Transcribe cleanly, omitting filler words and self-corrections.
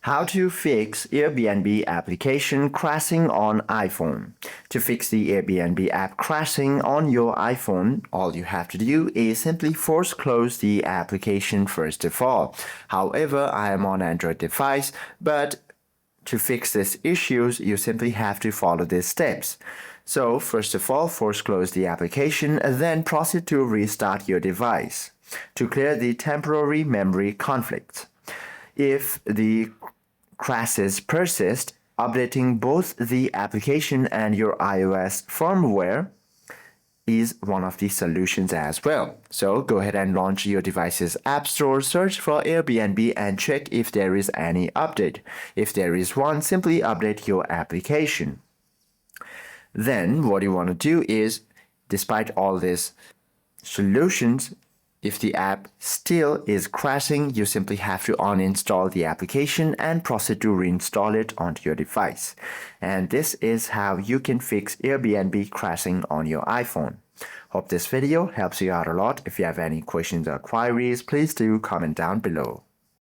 How to fix Airbnb application crashing on iPhone. To fix the Airbnb app crashing on your iPhone, all you have to do is simply force close the application first of all. However, I am on Android device, but to fix these issues, you simply have to follow these steps. So, first of all, force close the application, then proceed to restart your device to clear the temporary memory conflict. If the crashes persist, updating both the application and your iOS firmware is one of the solutions as well. So go ahead and launch your device's App Store, search for Airbnb and check if there is any update. If there is one, simply update your application. Then what you want to do is, despite all these solutions, if the app still is crashing, you simply have to uninstall the application and proceed to reinstall it onto your device. And this is how you can fix Airbnb crashing on your iPhone. Hope this video helps you out a lot. If you have any questions or queries, please do comment down below.